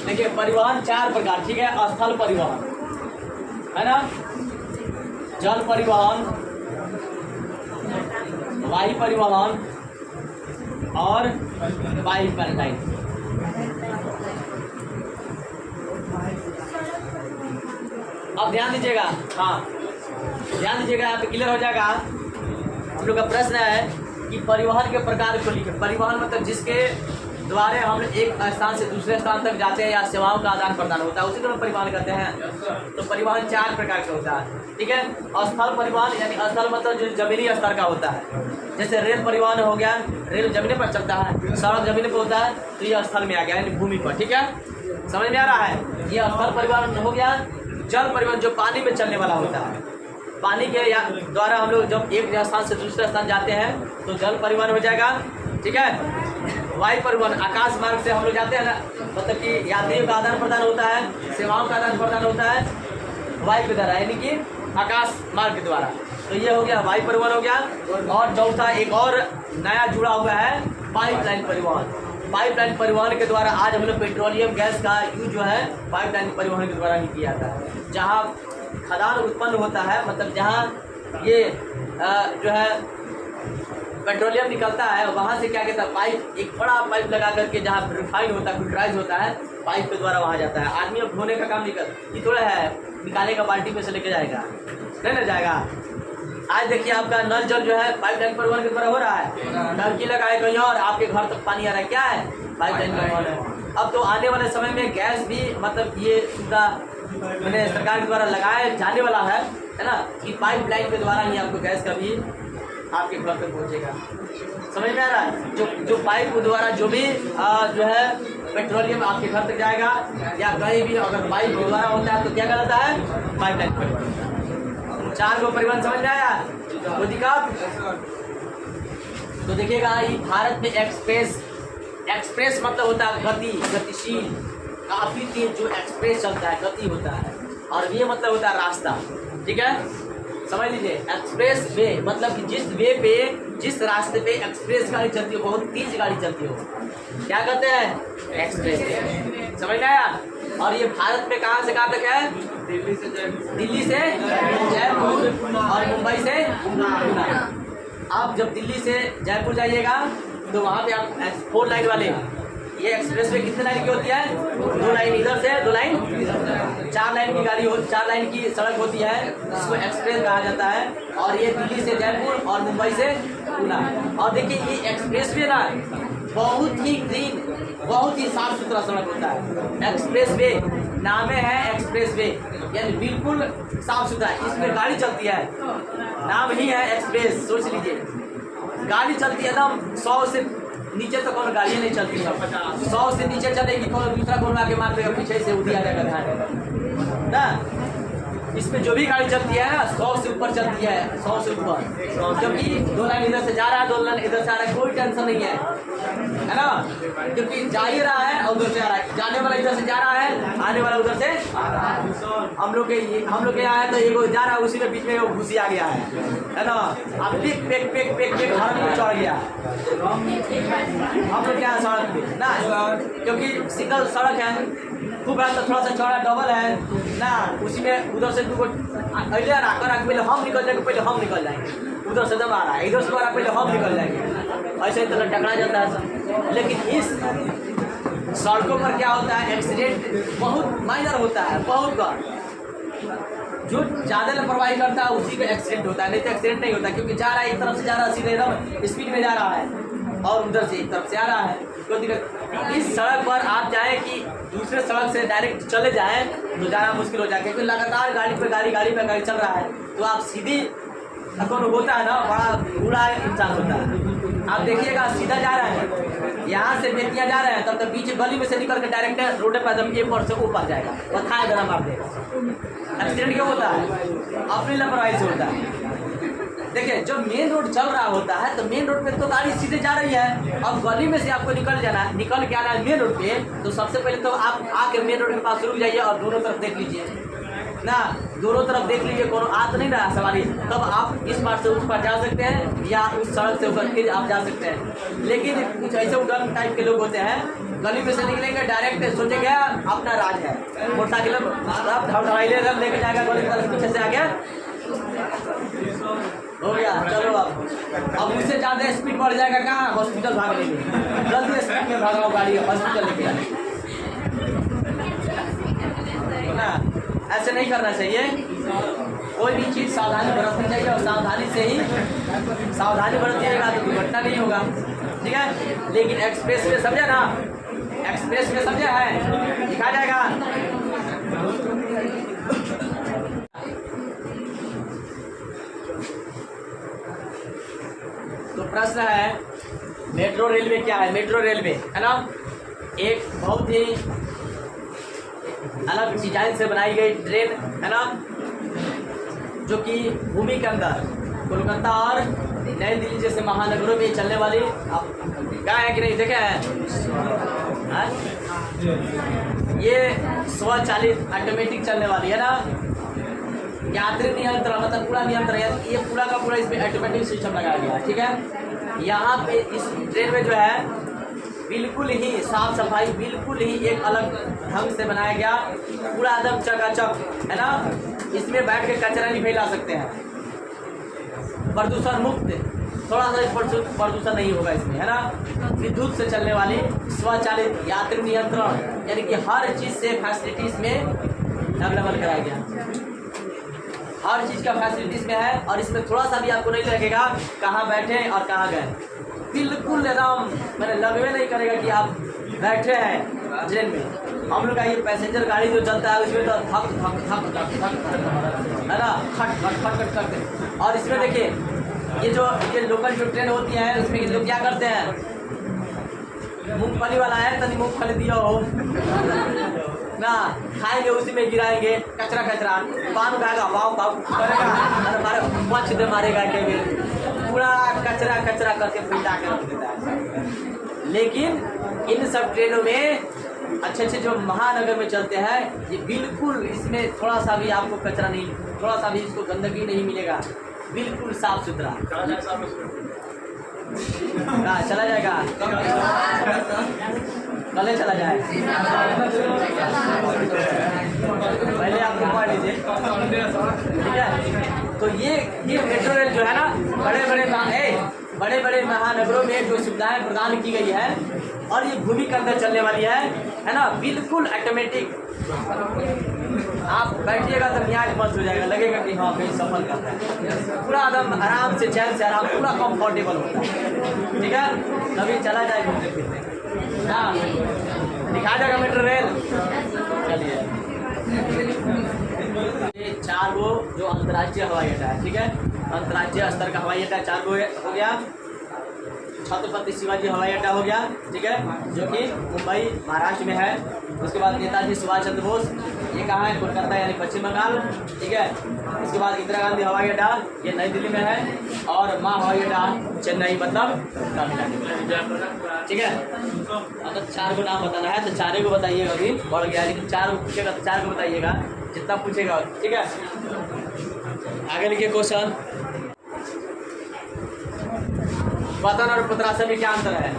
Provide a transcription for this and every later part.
देखिए परिवहन 4 प्रकार, ठीक है। स्थल परिवहन है ना, जल परिवहन, वायु परिवहन और पाइपलाइन। अब ध्यान दीजिएगा, हाँ ध्यान दीजिएगा, यहाँ पे क्लियर हो जाएगा। हम लोग का प्रश्न है कि परिवहन के प्रकार को लिखे। परिवहन मतलब जिसके द्वारा हम एक स्थान से दूसरे स्थान तक जाते हैं या सेवाओं का आदान प्रदान होता है, उसी को हम परिवहन कहते हैं। तो परिवहन 4 प्रकार का होता है, ठीक है। स्थल परिवहन यानी स्थल मतलब जो जमीनी स्तर का होता है, जैसे रेल परिवहन हो गया, रेल जमीन पर चलता है, सड़क जमीन पर होता है, तो ये स्थल में आ गया यानी भूमि पर, ठीक है। समझ में आ रहा है, ये स्थल परिवहन हो गया। जल परिवहन जो पानी में चलने वाला होता है, पानी के द्वारा हम लोग जब एक स्थान से दूसरे स्थान जाते हैं तो जल परिवहन हो जाएगा, ठीक है। वायु परिवहन आकाश मार्ग से हम लोग जाते हैं ना, मतलब कि यात्रियों का आदान प्रदान होता है, सेवाओं का आदान प्रदान होता है वायु के द्वारा यानी कि आकाश मार्ग के द्वारा। तो ये हो गया वायु परिवहन हो गया। और चौथा एक और नया जुड़ा हुआ है पाइपलाइन परिवहन। पाइपलाइन परिवहन के द्वारा आज हम लोग पेट्रोलियम गैस का यूज जो है पाइपलाइन परिवहन के द्वारा ही किया जाता है। जहाँ खदान उत्पन्न होता है, मतलब जहाँ ये जो है पेट्रोलियम निकलता है, वहाँ से क्या कहता है पाइप, एक बड़ा पाइप लगा करके जहाँ रिफाइन होता है, फिल्टराइज होता है, पाइप के द्वारा वहाँ जाता है। आदमी अब धोने का काम ये थोड़ा है निकालेगा बाल्टी में से लेके जाएगा, नहीं ना जाएगा। आज देखिए आपका नल जल जो है पाइपलाइन परिवहन के द्वारा हो रहा है, टंकी लगा है कहीं और आपके घर तक पानी आ रहा है, क्या है पाइपलाइन परिवहन है। अब तो आने वाले समय में गैस भी मतलब ये सुविधा मैंने सरकार के द्वारा लगाया जाने वाला है ना, कि पाइपलाइन के द्वारा ही आपको गैस का भी आपके घर तक पहुँचेगा। समझ में आ रहा है, जो पाइप के द्वारा जो भी जो है पेट्रोलियम आपके घर तक जाएगा या कहीं भी अगर पाइप के द्वारा होता है तो क्या कहलाता है पाइपलाइन परिवहन। 4 को परिवहन समझ में आया, कोई दिक्कत? तो देखिएगा ये भारत में एक्सप्रेस मतलब होता है गति, गतिशील, काफ़ी तेज जो एक्सप्रेस चलता है, गति होता है। और वे मतलब होता है रास्ता, ठीक है, समझ लीजिए। एक्सप्रेस वे मतलब कि जिस वे पे, जिस रास्ते पे एक्सप्रेस गाड़ी चलती हो, बहुत तेज गाड़ी चलती हो, क्या कहते हैं एक्सप्रेस वे। समझ में आया। और ये भारत में कहाँ से कहाँ तक है? दिल्ली से जयपुर और मुंबई से पुणे। आप जब दिल्ली से जयपुर जाइएगा तो वहाँ पे आप 4 लाइन वाले, ये एक्सप्रेस वे कितने लाइन की होती है? 2 लाइन इधर से, 2 लाइन, 4 लाइन की गाड़ी हो, 4 लाइन की सड़क होती है, इसको एक्सप्रेस कहा जाता है। और ये दिल्ली से जयपुर और मुंबई से पुणे। और देखिए ये एक्सप्रेस वे ना बहुत ही क्लीन, बहुत ही साफ सुथरा सड़क होता है। एक्सप्रेस वे नाम है एक्सप्रेस वे, यानी बिल्कुल साफ सुथरा। इसमें गाड़ी चलती है, नाम ही है एक्सप्रेस। सोच लीजिए गाड़ी चलती है एकदम 100 से नीचे तो कोनो गाड़ियाँ नहीं चलती है। 100 से नीचे चलेगी, कोनो दूसरा कोनो आके मार देगा, पीछे से उठी आ जाएगा ना। इसमें जो भी गाड़ी चलती है ना 100 से ऊपर चलती है, 100 से ऊपर। क्योंकि 2 लाइन इधर से जा रहा है, 2 लाइन इधर से आ रहा है, कोई टेंशन नहीं है ना, क्योंकि जा ही रहा है और उधर से आ रहा है। जाने वाला इधर से जा रहा है, आने वाला उधर से आ रहा है। हम लोग के यहाँ है तो एगो जा रहा है, उसी में बीच में वो घुसी आ गया है ना। अब पेक हॉर्न में चढ़ गया हम लोग यहाँ सड़क पे ना, क्योंकि सिंगल सड़क है, खूब है तो थोड़ा सा चौड़ा डबल है ना, उसी में उधर से पहले हम निकल जाएंगे, पहले हम निकल जाएंगे, उधर से दबा रहा है, इधर से रहा पहले हम निकल जाएंगे, ऐसे ही तरह टकरा जाता है सब। लेकिन इस सड़कों पर क्या होता है, एक्सीडेंट बहुत माइनर होता है, बहुत बार जो ज़्यादा लापरवाही करता है उसी का एक्सीडेंट होता है, नहीं तो एक्सीडेंट नहीं होता। क्योंकि जा रहा है एक तरफ से जा रहा है, सीधे एकदम स्पीड में जा रहा है और उधर से एक तरफ से आ रहा है, कोई दिक्कत। इस सड़क पर आप जाएँ कि दूसरे सड़क से डायरेक्ट चले जाएँ तो जाना मुश्किल हो जाए, क्योंकि लगातार गाड़ी पे गाड़ी चल रहा है, तो आप सीधी कौन होता है ना, बड़ा बूढ़ा इंसान होता है। आप देखिएगा सीधा जा रहे हैं, यहाँ से बेतिया जा रहे हैं, तब तक बीच गली में से निकल के डायरेक्ट रोड पर एकदम एक और से ऊपर जाएगा और खाए गला मार देगा। एक्सीडेंट क्यों होता है? अपनी लापरवाही से होता है। देखिए जब मेन रोड चल रहा होता है तो मेन रोड पे तो गाड़ी सीधे जा रही है, अब गली में से आपको निकल के आना है मेन रोड पे, तो सबसे पहले तो आप आके मेन रोड के पास रुक जाइए और दोनों तरफ देख लीजिए ना, दोनों तरफ देख लीजिए, कोनो आ तो नहीं रहा सवारी, तब आप इस पार से उस पार जा सकते हैं या उस सड़क से होकर फिर आप जा सकते हैं। लेकिन कुछ ऐसे उड़न टाइप के लोग होते हैं गली में से निकलेंगे डायरेक्ट सोचेंगे अपना राज है, मोटरसाइकिल लेके जाएगा गली में पीछे से आगे हो गया। चलो अब उससे ज़्यादा स्पीड बढ़ जाएगा, कहाँ हॉस्पिटल भागने में, जल्दी स्पीड में भागा गाड़ी हॉस्पिटल लेके जाने ना। ऐसे नहीं करना चाहिए, कोई भी चीज़ सावधानी बरतनी चाहिए और सावधानी से ही सावधानी बरतिएगा तो दुर्घटना नहीं होगा, ठीक है। लेकिन एक्सप्रेस में समझे ना, एक्सप्रेस में समझे है, दिखा जाएगा। तो प्रश्न है मेट्रो रेलवे क्या है। मेट्रो रेलवे है ना, एक बहुत ही अलग डिजाइन से बनाई गई ट्रेन है ना, जो कि भूमि के अंदर कोलकाता और नई दिल्ली जैसे महानगरों में चलने वाली, आप क्या है कि नहीं देखे हैं, ये स्वचालित ऑटोमेटिक चलने वाली है ना। यात्री नियंत्रण मतलब पूरा नियंत्रण, ये पूरा का पूरा इसमें ऑटोमेटिक सिस्टम लगाया गया है, ठीक है। यहाँ पे इस ट्रेन में जो है बिल्कुल ही साफ सफाई, बिल्कुल ही एक अलग ढंग से बनाया गया, पूरा एकदम चकाचक है ना। इसमें बैठ के कचरा नहीं फैला सकते हैं, प्रदूषण मुक्त, थोड़ा सा प्रदूषण नहीं होगा इसमें है ना। विद्युत से चलने वाली स्वचालित यात्री नियंत्रण, यानी कि हर चीज़ से फैसिलिटीज में अवेलेबल कराया गया, हर चीज़ का फैसिलिटीज में है। और इसमें थोड़ा सा भी आपको नहीं लगेगा कहाँ बैठे और कहाँ गए, बिल्कुल एकदम मैंने लगवे नहीं करेगा कि आप बैठे हैं ट्रेन में। हम लोग का ये पैसेंजर गाड़ी जो चलता है उसमें तो थक थक थक थक थक है ना, खट खट खट खट करते। और इसमें देखिए ये लोकल जो ट्रेन होती है उसमें लोग क्या करते हैं, मूंगफली वाला है तनी मूंगफली दिया हो ना, खाएंगे उसी में गिराएंगे कचरा कचरा, पान खाएगा पाव पाव करेगा, मारे पछ दे मारेगा के पूरा कचरा कचरा करके फैला के रख देता है। लेकिन इन सब ट्रेनों में अच्छे अच्छे जो महानगर में चलते हैं, ये बिल्कुल इसमें थोड़ा सा भी आपको कचरा नहीं, थोड़ा सा भी इसको गंदगी नहीं मिलेगा, बिल्कुल साफ सुथरा चला जाएगा, कल चला जाए। पहले आप पढ़ लीजिए, ठीक है। तो ये मेट्रो रेल जो है ना, बड़े बड़े महानगरों में जो सुविधाएं प्रदान की गई है और ये भूमि के अंदर चलने वाली है ना, बिल्कुल ऑटोमेटिक। आप बैठिएगा तो मियाज मस्त हो जाएगा, लगेगा कि हाँ कहीं सफर करता है, पूरा एकदम आराम से चैन से आराम, पूरा कंफर्टेबल होता है, ठीक है। कभी चला जाए घूमने फिरने, हाँ दिखा जाएगा मेट्रो रेल। चलिए, ये 4 गो जो अंतर्राष्ट्रीय हवाई अड्डा है, ठीक है, अंतर्राष्ट्रीय स्तर का हवाई अड्डा 4 गो हो गया। छत्रपति शिवाजी हवाई अड्डा हो गया, ठीक है, जो कि मुंबई महाराष्ट्र में है। उसके बाद नेताजी सुभाष चंद्र बोस, ये कहाँ है, कोलकाता यानी पश्चिम बंगाल, ठीक है। उसके बाद इंदिरा गांधी हवाई अड्डा, ये नई दिल्ली में है। और माँ हवाई अड्डा चेन्नई मतलब तमिलनाडु, ठीक है। अगर 4 को नाम बताना है तो 4 को बताइएगा, अभी बढ़ गया, लेकिन 4 पूछेगा तो 4 को बताइएगा, जितना पूछेगा, ठीक है। आगे लिखिए क्वेश्चन, पतन और पतरासन में क्या अंतर है।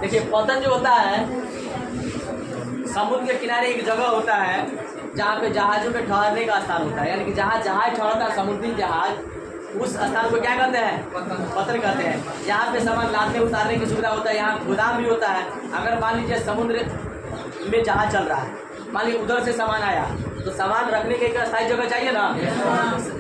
देखिए, पतन जो होता है समुद्र के किनारे एक जगह होता है जहाँ पे जहाज़ों के ठहरने का स्थान होता है, यानी कि जहाँ जहाज ठहरता है समुद्री जहाज, उस स्थान को क्या कहते हैं, पतन कहते हैं। यहाँ पे सामान लादने उतारने की सुविधा होता है, यहाँ गोदाम भी होता है। अगर मान लीजिए समुद्र में जहाज चल रहा है, मान लीजिए उधर से सामान आया तो सामान रखने की एक स्थायी जगह चाहिए ना,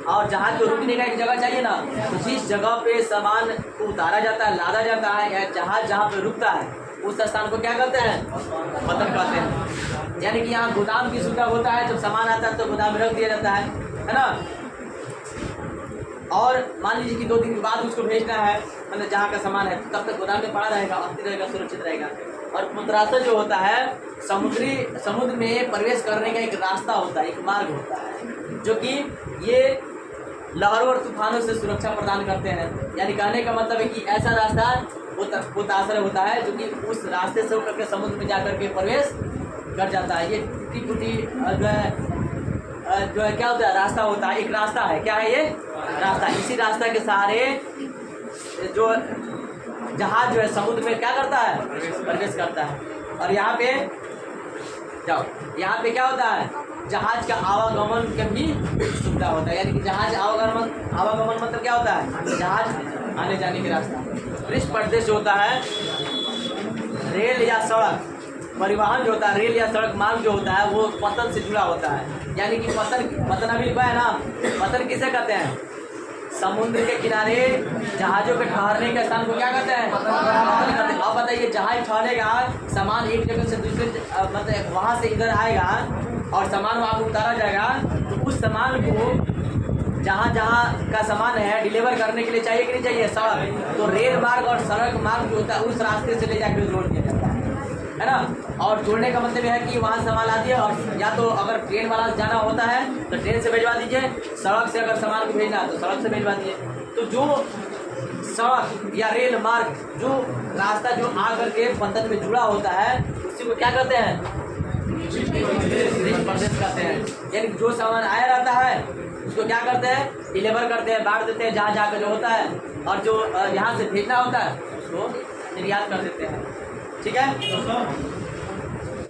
और जहाज को रुकने का एक जगह चाहिए ना। तो जिस जगह पे सामान को उतारा जाता है, लादा जाता है, या जहाज जहाँ पे रुकता है उस स्थान को क्या कहते हैं, पतन कहते हैं। यानी कि यहाँ गोदाम की सुविधा होता है, जब सामान आता है तो गोदाम में रख दिया जाता है ना। और मान लीजिए कि 2 दिन के बाद उसको भेजना है, मतलब जहाँ का सामान है, तब तक गोदाम में पड़ा रहेगा, अस्थिर रहेगा, सुरक्षित रहेगा। और पतरासन जो होता है समुद्र में प्रवेश करने का एक रास्ता होता है, एक मार्ग होता है, जो कि ये लहरों और तूफानों से सुरक्षा प्रदान करते हैं। यानी कहने का मतलब है कि ऐसा रास्ता पतरासन होता है जो कि उस रास्ते से होकर के समुद्र में जाकर के प्रवेश कर जाता है। ये टूटी फूटी जो है क्या होता है, रास्ता होता है, एक रास्ता है, क्या है ये रास्ता। इसी रास्ता के सहारे जो जहाज जो है समुद्र में क्या करता है, प्रवेश करता है। और यहाँ पे जाओ, यहाँ पे क्या होता है, जहाज का आवागमन का भी सुविधा होता है। यानी कि जहाज आवागमन मतलब क्या होता है, जहाज आने जाने के रास्ता। पृष्ठ प्रदेश जो होता है, रेल या सड़क परिवहन जो होता है, रेल या सड़क मार्ग जो होता है वो पतन से जुड़ा होता है। यानी कि पतन अभी लिखा है ना, पतन किसे कहते हैं, समुद्र के किनारे जहाजों के ठहरने के स्थान को क्या कहते हैं, पतन कहते हैं। अब बताइए, जहाज ठहरेगा, सामान एक जगह से दूसरे मतलब वहाँ से इधर आएगा और सामान वहाँ पर उतारा जाएगा, तो उस सामान को जहाँ जहाँ का सामान है डिलीवर करने के लिए चाहिए कि नहीं चाहिए, सड़क। तो रेल मार्ग और सड़क मार्ग जो होता है उस रास्ते से ले जाकर जोड़ दिया जाता है ना। और जोड़ने का मतलब यह है कि वहाँ सामान ला दिए, और या तो अगर ट्रेन वाला जाना होता है तो ट्रेन से भिजवा दीजिए, सड़क से अगर सामान को भेजना है तो सड़क से भिजवा दीजिए। तो जो सड़क या रेल मार्ग जो रास्ता जो आकर के पतन में जुड़ा होता है उसी को क्या कहते हैं, प्रदेश कहते हैं। यानी जो सामान आया रहता है उसको क्या करते हैं, डिलीवर करते हैं, बांट देते हैं जहाँ जाकर जो होता है, और जो यहाँ से भेजना होता है उसको निर्यात कर देते हैं। ठीक है दोस्तों।